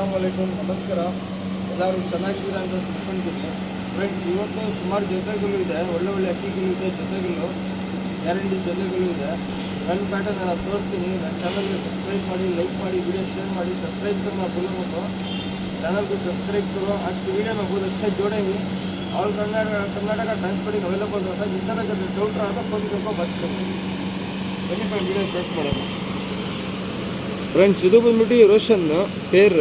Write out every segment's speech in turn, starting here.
ಅಸ್ಸಲಾಮು ಅಲೈಕುಮ್, ನಮಸ್ಕಾರ. ಎಲ್ಲರೂ ಚೆನ್ನಾಗಿದ್ದೀರಾ ಅಂತ ತಿಳ್ಕೊಂಡಿದ್ದೀನಿ. ಫ್ರೆಂಡ್ಸ್, ಇವತ್ತು ಸುಮಾರು ಜೊತೆಗಳು ಇದೆ, ಒಳ್ಳೆ ಅಕ್ಕಿಗಳು ಇದೆ, ಜೊತೆಗಳು ಗ್ಯಾರಂಟಿ ಜೊತೆಗಳು ಇದೆ. ನನ್ನ ಪ್ಯಾಟರ್ನ್ ಎಲ್ಲ ತೋರಿಸ್ತೀನಿ. ನನ್ನ ಚಾನಲ್ಗೆ ಸಬ್ಸ್ಕ್ರೈಬ್ ಮಾಡಿ, ಲೈಕ್ ಮಾಡಿ, ವಿಡಿಯೋ शेयर ಮಾಡಿ. सब्सक्राइब करना भूलो मत, चैनल को सब्सक्राइब करो. आज की वीडियो में बहुत अच्छा जोड़ेंगे. ऑल कर्नाटक ट्रांसपोर्टिंग अवेलेबल रहता है. जिस तरह का डाउट रहा था फोन करके बात करेंगे. बनी फ्रेंड, वीडियो स्टार्ट ಮಾಡೋಣ. ಫ್ರೆಂಡ್ಸ್, ಇದು ಬಂದ್ಬಿಟ್ಟು ರೋಷನ್ ಪೇರ್,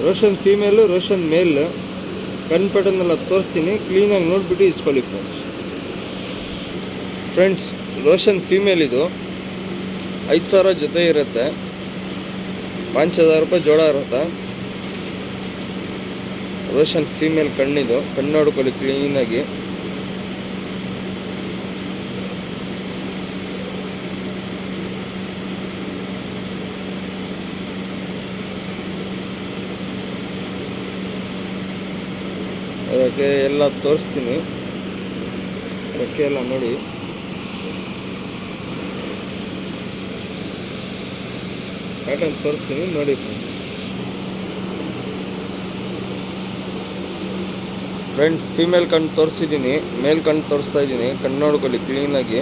ರೋಷನ್ ಫೀಮೇಲು, ರೋಷನ್ ಮೇಲ್. ಕಣ್ ಪ್ಯಾಟರ್ನೆಲ್ಲ ತೋರಿಸ್ತೀನಿ, ಕ್ಲೀನಾಗಿ ನೋಡಿಬಿಟ್ಟು ಇಸ್ಕೊಳ್ಳಿ ಫ್ರೆಂಡ್ಸ್. ರೋಷನ್ ಫೀಮೇಲ್ ಇದು 5,000 ಜೊತೆ ಇರುತ್ತೆ, 5,000 ರೂಪಾಯಿ ಜೋಡ ಇರುತ್ತೆ. ರೋಷನ್ ಫೀಮೇಲ್ ಕಣ್ಣಿದು, ಕಣ್ಣು ನೋಡ್ಕೊಳ್ಳಿ ಕ್ಲೀನಾಗಿ. ಅದಕ್ಕೆ ಎಲ್ಲ ತೋರಿಸ್ತೀನಿ, ರೆಕ್ಕೆ ಎಲ್ಲ ನೋಡಿ. ಪ್ಯಾಟರ್ನ್ ತೋರಿಸ್ತೀನಿ ನೋಡಿ ಫ್ರೆಂಡ್ಸ್. ಫೀಮೇಲ್ ಕಣ್ಣು ತೋರಿಸಿದ್ದೀನಿ, ಮೇಲ್ ಕಣ್ಣು ತೋರಿಸ್ತಾ ಇದ್ದೀನಿ. ಕಣ್ಣು ನೋಡ್ಕೊಳ್ಳಿ ಕ್ಲೀನಾಗಿ.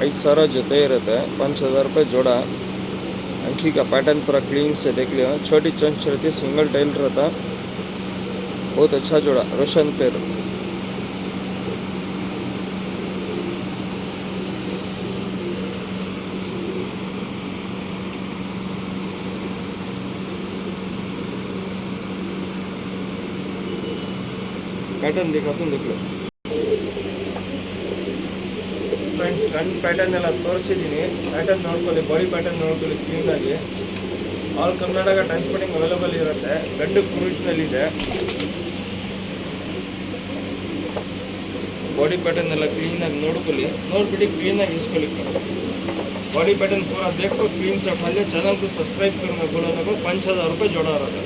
5,000 ಜೊತೆ इरते, 5,000 रुपये जोड़ा. अंकी का पैटर्न पूरा क्लीन से देख लिया. छोटी चंच रहती, सिंगल टेल रहता, बहुत अच्छा जोड़ा. रोशन पेर. पैटर्न दिखाता हूँ, देख लो ಫ್ರೆಂಡ್ಸ್. ಗಂಡು ಪ್ಯಾಟರ್ನ್ ಎಲ್ಲ ತೋರಿಸಿದ್ದೀನಿ. ಪ್ಯಾಟರ್ನ್ ನೋಡ್ಕೊಳ್ಳಿ, ಬಾಡಿ ಪ್ಯಾಟರ್ನ್ ನೋಡ್ಕೊಳ್ಳಿ ಕ್ಲೀನಾಗಿ. ಆಲ್ ಕರ್ನಾಟಕ ಟ್ರಾನ್ಸ್ಪೋರ್ಟಿಂಗ್ ಅವೈಲೇಬಲ್ ಇರುತ್ತೆ. ಗಂಡು ಕ್ರೂಜ್ನಲ್ಲಿದೆ. ಬಾಡಿ ಪ್ಯಾಟರ್ನ್ ಎಲ್ಲ ಕ್ಲೀನಾಗಿ ನೋಡ್ಕೊಳ್ಳಿ, ನೋಡ್ಬಿಟ್ಟು ಕ್ಲೀನಾಗಿ ಇಸ್ಕೊಳ್ಳಿ ಫ್ರೆಂಡ್ಸ್. बॉडी पैटर्न पूरा देखो, क्लीन शॉट वाले. चैनल को सब्सक्राइब करना बोलो ना, 5,000 रुपये जोड़ा रहा है.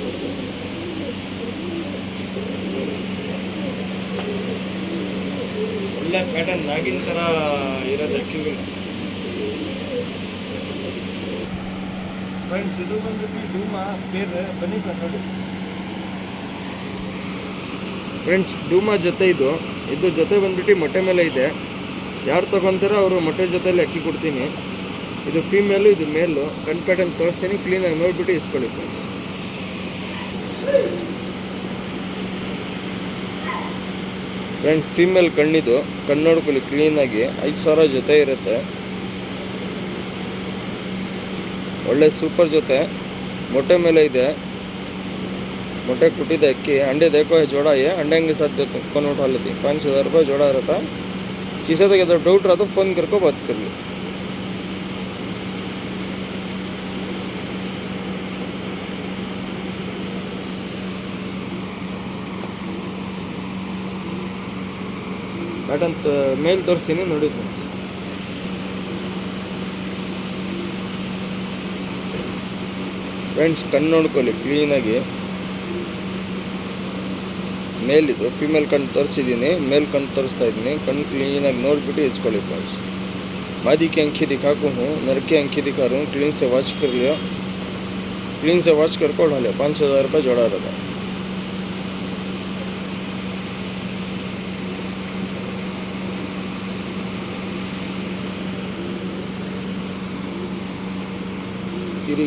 ಒಳ್ಳೆ ಪ್ಯಾಟರ್ನ್ ನಾಗಿನ ಥರ ಇರೋದು ಅಕ್ಕಿಗಳು ಫ್ರೆಂಡ್ಸ್. ಇದು ಬಂದ್ಬಿಟ್ಟು ಡೂಮಾ ಪೇರ್. ಬನ್ನಿ ನೋಡಿ ಫ್ರೆಂಡ್ಸ್. ಡೂಮಾ ಜೊತೆ ಇದು ಜೊತೆ ಬಂದ್ಬಿಟ್ಟು ಮೊಟ್ಟೆ ಮೇಲೆ ಇದೆ. ಯಾರು ತೊಗೊತಾರೋ ಅವರು ಮೊಟ್ಟೆ ಜೊತೆಯಲ್ಲಿ ಅಕ್ಕಿ ಕೊಡ್ತೀನಿ. ಇದು ಫೀಮೇಲು, ಇದು ಮೇಲು. ಕಣ್ ಪ್ಯಾಟರ್ನ್ ತೋರಿಸ್ತೀನಿ, ಕ್ಲೀನಾಗಿ ನೋಡಿಬಿಟ್ಟು ಇಸ್ಕೊಳ್ಳಿ ಫ್ರೆಂಡ್ಸ್. ಫ್ರೆಂಡ್ಸ್, ಫೀಮೇಲ್ ಕಣ್ಣಿದು, ಕಣ್ಣು ನೋಡ್ಕೊಳ್ಳಿ ಕ್ಲೀನಾಗಿ. 5,000 ಜೊತೆ ಇರುತ್ತೆ. ಒಳ್ಳೆ ಸೂಪರ್ ಜೊತೆ, ಮೊಟ್ಟೆ ಮೇಲೆ ಇದೆ. ಮೊಟ್ಟೆ ಕೊಟ್ಟಿದೆ ಅಕ್ಕಿ. अंडे देखो है जोड़ा, ये अंडे के साथ कौन उठा लेती. 5,000 रुपये जोड़ा रहता. किसी तक अगर डाउट रहा तो फ़ोन करके बात कर लो. ಪ್ಯಾಟರ್ನ್ ಮೇಲ್ ತೋರಿಸ್ತೀನಿ ನೋಡಿ ಫ್ರೆಂಡ್ಸ್. ಕಣ್ಣು ನೋಡ್ಕೊಳ್ಳಿ ಕ್ಲೀನಾಗಿ. ಮೇಲಿದು ಫೀಮೇಲ್ ಕಣ್ಣು ತೋರಿಸಿದ್ದೀನಿ, ಮೇಲ್ ಕಣ್ಣು ತೋರಿಸ್ತಾ ಇದ್ದೀನಿ. ಕಣ್ಣು ಕ್ಲೀನಾಗಿ ನೋಡಿಬಿಟ್ಟು इस्ಕೊಳ್ಳಿ फ्रेंड्स. मादी की अंकी दिखाता हूँ, नर की अंकी दिखा रहा हूँ. क्लीन से वॉच कर लिया, क्लीन से वॉच करके उठा लिया. 5,000 रुपये जोड़ा रहता.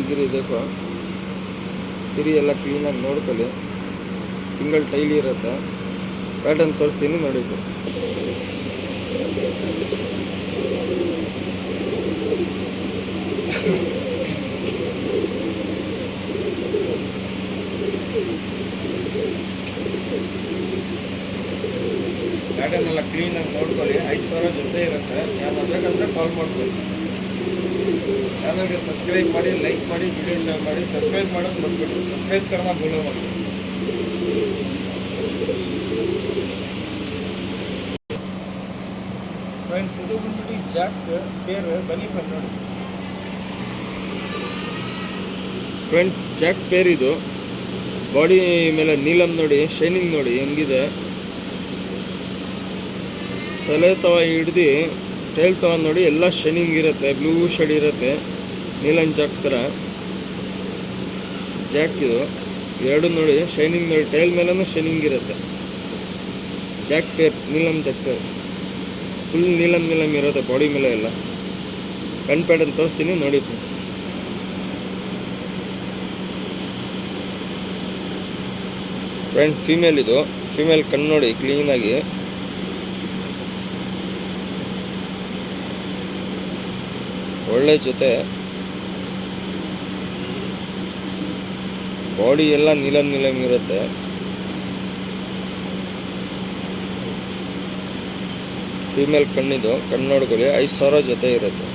ಗಿರಿ देखो, ಗಿರಿ ಎಲ್ಲ ಕ್ಲೀನಾಗಿ ನೋಡ್ಕೊಳ್ಳಿ. ಸಿಂಗಲ್ ಟೈಲ್ ಇರುತ್ತೆ. ಪ್ಯಾಟರ್ನ್ ತೋರಿಸ್ತೀನಿ ನೋಡಿ. ಪ್ಯಾಟರ್ನ್ ಎಲ್ಲ ಕ್ಲೀನಾಗಿ ನೋಡ್ಕೊಳ್ಳಿ. 5,000 ಜೊತೆ ಇರುತ್ತೆ. ಯಾರು ಬೇಕಂದ್ರೆ ಕಾಲ್ ಮಾಡ್ಕೊಳ್ಳಿ. ಚಾನಲ್ಗೆ ಸಬ್ಸ್ಕ್ರೈಬ್ ಮಾಡಿ, ಲೈಕ್ ಮಾಡಿ, ವಿಡಿಯೋ ಶೇರ್ ಮಾಡಿ. ಸಬ್ಸ್ಕ್ರೈಬ್ ಮಾಡೋದು ಮರ್ಬಿಡಿ, ಸಬ್ಸ್ಕ್ರೈಬ್ करना भूलो मत. ಫ್ರೆಂಡ್ಸ್, ಇದು ಬಂದ್ಬಿಟ್ಟು ಜಾಕ್ ಪೇರ್. ಬನ್ನಿ ನೋಡಿ ಫ್ರೆಂಡ್ಸ್. ಜಾಕ್ ಪೇರ್ ಇದು. ಬಾಡಿ ಮೇಲೆ ನೀಲಮ್ ನೋಡಿ, ಶೈನಿಂಗ್ ನೋಡಿ ಹೆಂಗಿದೆ. ತಲೆ ತವ ಹಿಡ್ದು ಟೈಲ್ ತಗೊಂಡು ನೋಡಿ, ಎಲ್ಲ ಶೈನಿಂಗ್ ಇರುತ್ತೆ, ಬ್ಲೂ ಶೇಡ್ ಇರುತ್ತೆ, ನೀಲನ್ ಜಾಕ್ ಥರ. ಜಾಕ್ ಇದು ಎರಡು ನೋಡಿ ಶೈನಿಂಗ್ ನೋಡಿ, ಟೈಲ್ ಮೇಲೂ ಶೈನಿಂಗ್ ಇರುತ್ತೆ. ಜಾಕ್ ಪೇರ್, ನೀಲಮ್ ಜಾಕ್ ಪೇರ್ ಫುಲ್ ನೀಲಮ್ ಇರುತ್ತೆ ಬಾಡಿ ಮೇಲೆ ಎಲ್ಲ. ಕಣ್ ಪ್ಯಾಟರ್ನ್ ತೋರಿಸ್ತೀನಿ ನೋಡಿ ಫ್ರೆಂಡ್ಸ್. ಫೀಮೇಲ್ ಇದು, ಫೀಮೇಲ್ ಕಣ್ಣು ನೋಡಿ ಕ್ಲೀನಾಗಿ. ಒಳ್ಳೆ ಜೊತೆ, ಬಾಡಿ ಎಲ್ಲ ನೀಲಮ್ ಇರುತ್ತೆ. ಫೀಮೇಲ್ ಕಣ್ಣಿದು, ಕಣ್ಣು ನೋಡ್ಕೊಳ್ಳಿ. 5,000 ಜೊತೆ ಇರುತ್ತೆ.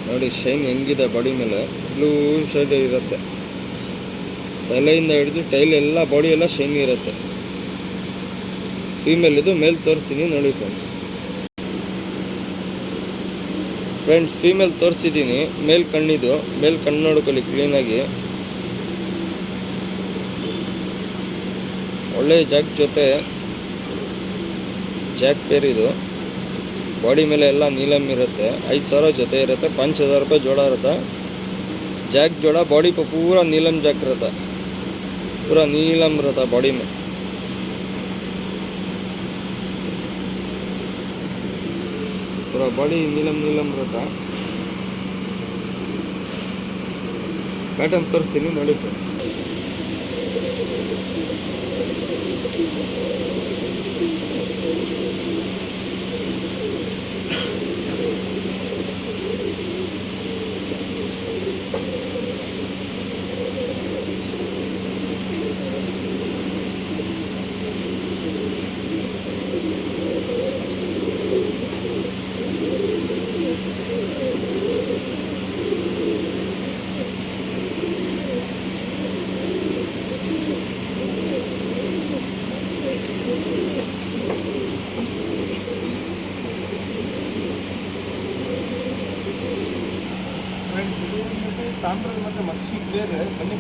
ನೋಡಿ ಶೈನ್ ಹೆಂಗಿದೆ ಬಾಡಿ ಮೇಲೆ, ಬ್ಲೂ ಶೇಡ್ ಇರುತ್ತೆ. ತಲೆಯಿಂದ ಹಿಡಿದು ಟೈಲ್ ಎಲ್ಲ ಬಾಡಿ ಎಲ್ಲ ಶೈನ್ ಇರುತ್ತೆ. ಫೀಮೇಲ್ ಇದು, ಮೇಲ್ ತೋರಿಸ್ತೀನಿ ನೋಡಿ ಫ್ರೆಂಡ್ಸ್. ಫೀಮೇಲ್ ತೋರಿಸಿದ್ದೀನಿ. ಮೇಲ್ ಕಣ್ಣಿದು, ಮೇಲ್ ಕಣ್ಣು ನೋಡ್ಕೊಳ್ಳಿ ಕ್ಲೀನಾಗಿ. ಒಳ್ಳೆ ಜಾಕ್ ಜೊತೆ, ಜಾಕ್ ಪೇರ್ ಇದು. ಬಾಡಿ ಮೇಲೆ ಎಲ್ಲ ನೀಲಮ್ ಇರುತ್ತೆ. 5,000 ಜೊತೆ ಇರುತ್ತೆ. 5,000 ರೂಪಾಯಿ ಜೋಡ ಇರುತ್ತೆ. ಜಾಕ್ ಜೋಡ ಬಾಡಿ ಪೂರಾ ನೀಲಮ್ ಜಾಕ್ ಇರುತ್ತೆ, ಪೂರಾ ನೀಲಮ್ ಇರುತ್ತೆ ಬಾಡಿ में. पूरा बॉडी नीलम रहता. पैटर्न तोरिस्ತೀನಿ ನೋಡಿ ಫ್ರೆಂಡ್ಸ್. ತಾಮ್ರಲ್ ಮತ್ತು ಮಕ್ಷಿ ಪ್ಲೇರ್ ಬನ್ನಿ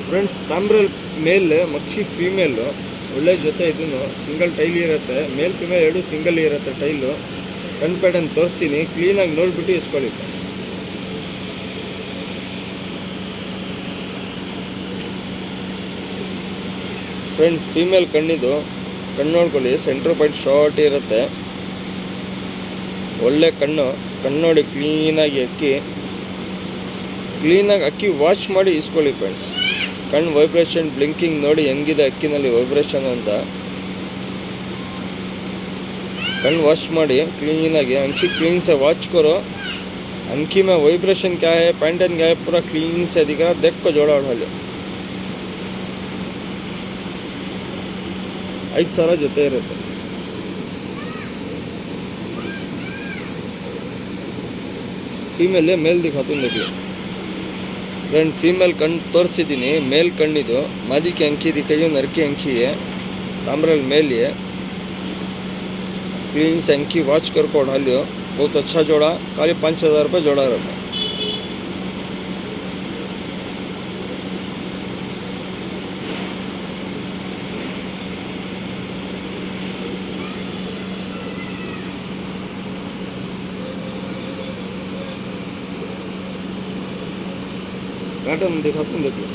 ಫ್ರೆಂಡ್ಸ್. ತಾಮ್ರಲ್ ಮೇಲ್, ಮಕ್ಷಿ ಫೀಮೇಲು. ಒಳ್ಳೆ ಜೊತೆ ಇದನ್ನು ಸಿಂಗಲ್ ಟೈಲ್ ಇರುತ್ತೆ. ಮೇಲ್ ಫೀಮೇಲ್ ಎರಡು ಸಿಂಗಲ್ ಇರುತ್ತೆ ಟೈಲು. ಕಣ್ ಪ್ಯಾಟರ್ನ್ ತೋರಿಸ್ತೀನಿ, ಕ್ಲೀನಾಗಿ ನೋಡಿಬಿಟ್ಟು ಇಸ್ಕೊಳ್ಳಿ ಫ್ರೆಂಡ್ಸ್. ಫೀಮೇಲ್ ಕಣ್ಣಿದು, ಕಣ್ಣು ನೋಡ್ಕೊಳ್ಳಿ. ಸೆಂಟ್ರ್ ಪಾಯಿಂಟ್ ಶಾರ್ಟ್ ಇರುತ್ತೆ. ಒಳ್ಳೆ ಕಣ್ಣು ನೋಡಿ ಕ್ಲೀನಾಗಿ ಅಕ್ಕಿ ವಾಶ್ ಮಾಡಿ ಇಸ್ಕೊಳ್ಳಿ ಫ್ರೆಂಡ್ಸ್. ಕಣ್ಣು ವೈಬ್ರೇಷನ್ ಬ್ಲಿಂಕಿಂಗ್ ನೋಡಿ ಹೆಂಗಿದೆ ಅಕ್ಕಿನಲ್ಲಿ ವೈಬ್ರೇಷನ್ ಅಂತ. कण वॉश ಮಾಡಿ क्लीनागी अंकी क्लीन से वॉच करो। अंकी में वाइब्रेशन क्या है, पैटर्न क्या है, पूरा क्लीन से दिख रहा, देख को जोड़ा उठा लो। 5,000 ಜೊತೆ ಇರುತ್ತೆ। फीमेल मेल दिखाती हूँ देखिए फ्रेंड। फीमेल कण तोरिसिदीनी, मेल कण्णिदु मादी की अंकी दिखाइए, नरकी अंकी है, ताम्रल मेल है। क्लीन से अंकी वॉच करको उठा लियो। बहुत अच्छा जोड़ा, खाली 5,000 रुपये जोड़ा रहता। पैटर्न दिखाता हूँ देखिए।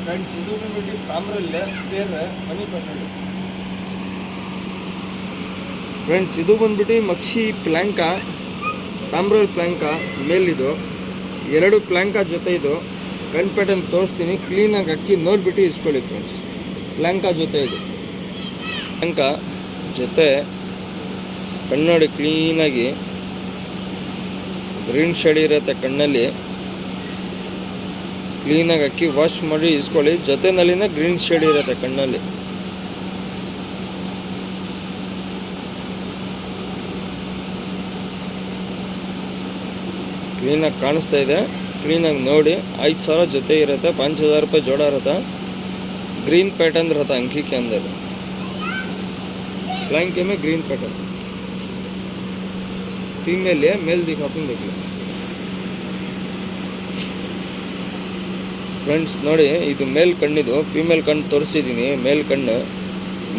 फ्रेंड्स ಇದು ಬಂದ್ಬಿಟ್ಟು ತಾಮ್ರಲ್ಲೇ ಪ್ಲೇರ್ ಮನಿ ಪರ್ಸೆಂಟ್। ಫ್ರೆಂಡ್ಸ್ ಇದು ಬಂದ್ಬಿಟ್ಟು ಮಕ್ಷಿ ಪ್ಲ್ಯಾಂಕಾ, ತಾಮ್ರಲ್ ಪ್ಲ್ಯಾಂಕಾ ಮೇಲಿದು, 2 ಪ್ಲ್ಯಾಂಕಾ ಜೊತೆ ಇದು ಕಣ್ ಪ್ಯಾಟರ್ನ್ ತೋರಿಸ್ತೀನಿ, ಕ್ಲೀನಾಗಿ ಅಕ್ಕಿ ನೋಡಿಬಿಟ್ಟು ಇಸ್ಕೊಳ್ಳಿ ಫ್ರೆಂಡ್ಸ್। ಪ್ಲ್ಯಾಂಕಾ ಜೊತೆ ಇದು, ಪ್ಲ್ಯಾಂಕಾ ಜೊತೆ ಕಣ್ಣೋಡಿ ಕ್ಲೀನಾಗಿ ಗ್ರೀನ್ ಶೇಡ್ ಇರುತ್ತೆ ಕಣ್ಣಲ್ಲಿ, ಕ್ಲೀನಾಗಿ ಅಕ್ಕಿ ವಾಶ್ ಮಾಡಿ ಇಸ್ಕೊಳ್ಳಿ। ಜೊತೆನಲ್ಲಿನ ಗ್ರೀನ್ ಶೇಡ್ ಇರುತ್ತೆ ಕಣ್ಣಲ್ಲಿ। ಕ್ಲೀನಾಗಿ ಕಾಣಿಸ್ತಾ ಇದೆ. ಕ್ಲೀನಾಗಿ ನೋಡಿ. 5,000 ಜೊತೆ ಇರುತ್ತೆ. 5,000 रुपये जोड़ा रहता. ग्रीन पैटर्न रहता अंकी के अंदर. ब्लैंके में ग्रीन पैटर्न. फीमेल है, मेल दिखाता हूँ देखिए ಫ್ರೆಂಡ್ಸ್. ನೋಡಿ, ಇದು ಮೇಲ್ ಕಣ್ಣಿದು. ಫೀಮೇಲ್ ಕಣ್ಣು ತೋರಿಸಿದ್ದೀನಿ.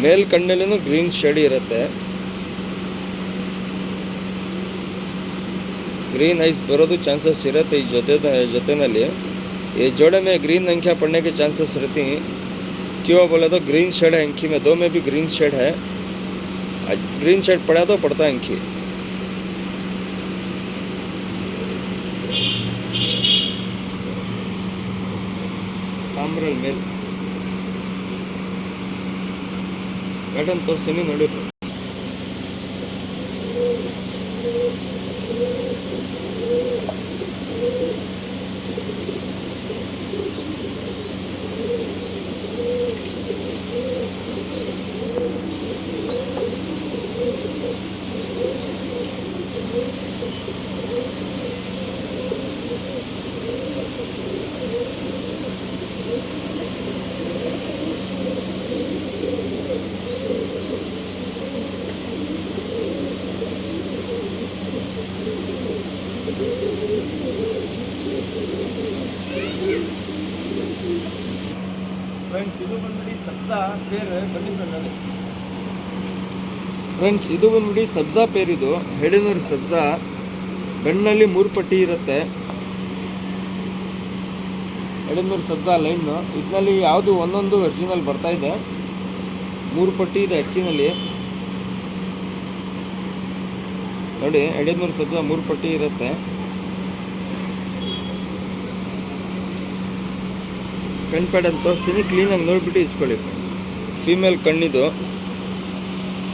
ಮೇಲ್ ಕಣ್ಣಲ್ಲೂ ಗ್ರೀನ್ ಶೇಡ್ ಇರುತ್ತೆ. ग्रीन आइस बरोದು ಚಾನ್ಸಸ್ ಇರುತ್ತೆ ಈ ಜೊತೆನಲ್ಲಿ. ये जोड़े में ग्रीन अंकियाँ पड़ने के चांसेस रहती हैं. क्यों बोले तो ग्रीन शेड है अंकी में. 2 में भी ग्रीन शेड है. ग्रीन शेड पड़ा तो पड़ता है अंकी. ताम्रल मेल पैटर्न तोरिಸ್ತೀನಿ ನೋಡಿ. ಫ್ರೆಂಡ್ಸ್ ಇದು ಬಂದ್ಬಿಟ್ಟು ಸಬ್ಜಾ ಪೇರ್ ಬನ್ನಿ ಫ್ರೆಂಡ್. ಫ್ರೆಂಡ್ಸ್ ಇದು ಬಂದ್ಬಿಟ್ಟು ಸಬ್ಜಾ ಪೇರ್. ಇದು ಹೆಡೆನೂರು ಸಬ್ಜಾ. ಗಣ್ಣಲ್ಲಿ 3 ಪಟ್ಟಿ ಇರುತ್ತೆ. ಹೆಡೆನೂರು ಸಬ್ಜಾ ಲೈನು. ಇದರಲ್ಲಿ ಯಾವುದು ಒಂದೊಂದು ಒರಿಜಿನಲ್ ಬರ್ತಾ ಇದೆ. 3 ಪಟ್ಟಿ ಇದೆ ಅಕ್ಕಿನಲ್ಲಿ ನೋಡಿ. ಹೆಡೆನೂರು ಸಬ್ಜಾ 3 ಪಟ್ಟಿ ಇರುತ್ತೆ. ಕಣ್ ಪ್ಯಾಟರ್ನ್ ತೋರಿಸ್ತೀನಿ. ಕ್ಲೀನಾಗಿ ನೋಡಿಬಿಟ್ಟು ಇಸ್ಕೊಳ್ಳಿ ಫ್ರೆಂಡ್ಸ್. ಫೀಮೇಲ್ ಕಣ್ಣಿದು.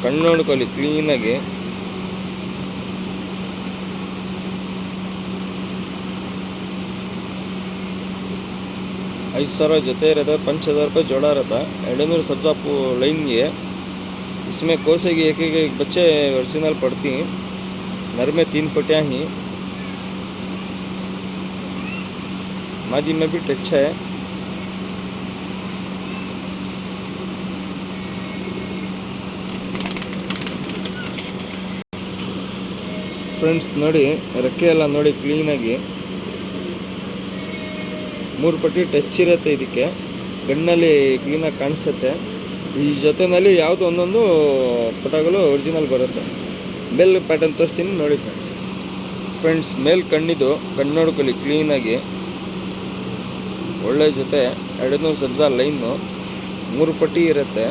ಕಣ್ಣು ನೋಡ್ಕೊಳ್ಳಿ ಕ್ಲೀನಾಗಿ. ₹5,000 ಜೊತೆ ಇರುತ್ತೆ. 5,000 रुपये जोड़ा रहता. हेडेनूर सब्जा लाइन ये. इसमें कोसे की एक बच्चे ओरिजिनल पड़ती हैं. नर में 3 पट्टियाँ ही. मादी में भी टच है. ಫ್ರೆಂಡ್ಸ್ ನೋಡಿ, ರೆಕ್ಕೆ ಎಲ್ಲ ನೋಡಿ ಕ್ಲೀನಾಗಿ. 3 ಪಟ್ಟಿ ಟಚ್ ಇರುತ್ತೆ ಇದಕ್ಕೆ. ಗಣ್ಣಲ್ಲಿ ಕ್ಲೀನಾಗಿ ಕಾಣಿಸುತ್ತೆ. ಈ ಜೊತೆಯಲ್ಲಿ ಯಾವುದು ಒಂದೊಂದು ಪಟಗಳು ಒರಿಜಿನಲ್ ಬರುತ್ತೆ. ಮೇಲ್ ಪ್ಯಾಟರ್ನ್ ತೋರಿಸ್ತೀನಿ ನೋಡಿ ಫ್ರೆಂಡ್ಸ್. ಮೇಲ್ ಕಣ್ಣಿದು. ಕಣ್ಣು ನೋಡ್ಕೊಳ್ಳಿ ಕ್ಲೀನಾಗಿ. ಒಳ್ಳೆ ಜೊತೆ. ಹೆಡೆನೂರು ಸಬ್ಜಾ ಲೈನು. 3 ಪಟ್ಟಿ ಇರುತ್ತೆ.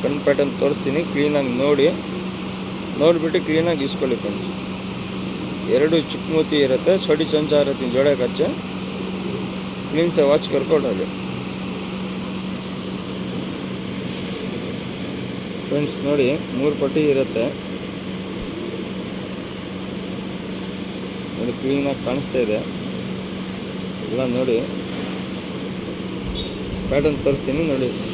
ಕಣ್ಣು ಪ್ಯಾಟರ್ನ್ ತೋರಿಸ್ತೀನಿ. ಕ್ಲೀನಾಗಿ ನೋಡಿಬಿಟ್ಟು ಕ್ಲೀನಾಗಿ ಇಸ್ಕೊಳ್ಳಿ ಫ್ರೆಂಡ್ಸ್. 2 ಚಿಕ್ಕಮೂತಿ ಇರುತ್ತೆ. छोटी चमचा रहती जोड़े कच्चे. क्लीन से वॉच करके डाली ಫ್ರೆಂಡ್ಸ್. ನೋಡಿ 3 ಪಟ್ಟಿ ಇರುತ್ತೆ ನೋಡಿ. ಕ್ಲೀನಾಗಿ ಕಾಣಿಸ್ತಾ ಇದೆ ಎಲ್ಲ ನೋಡಿ. ಪ್ಯಾಟರ್ನ್ ತೋರಿಸ್ತೀನಿ ನೋಡಿ ಫ್ರೆಂಡ್ಸ್.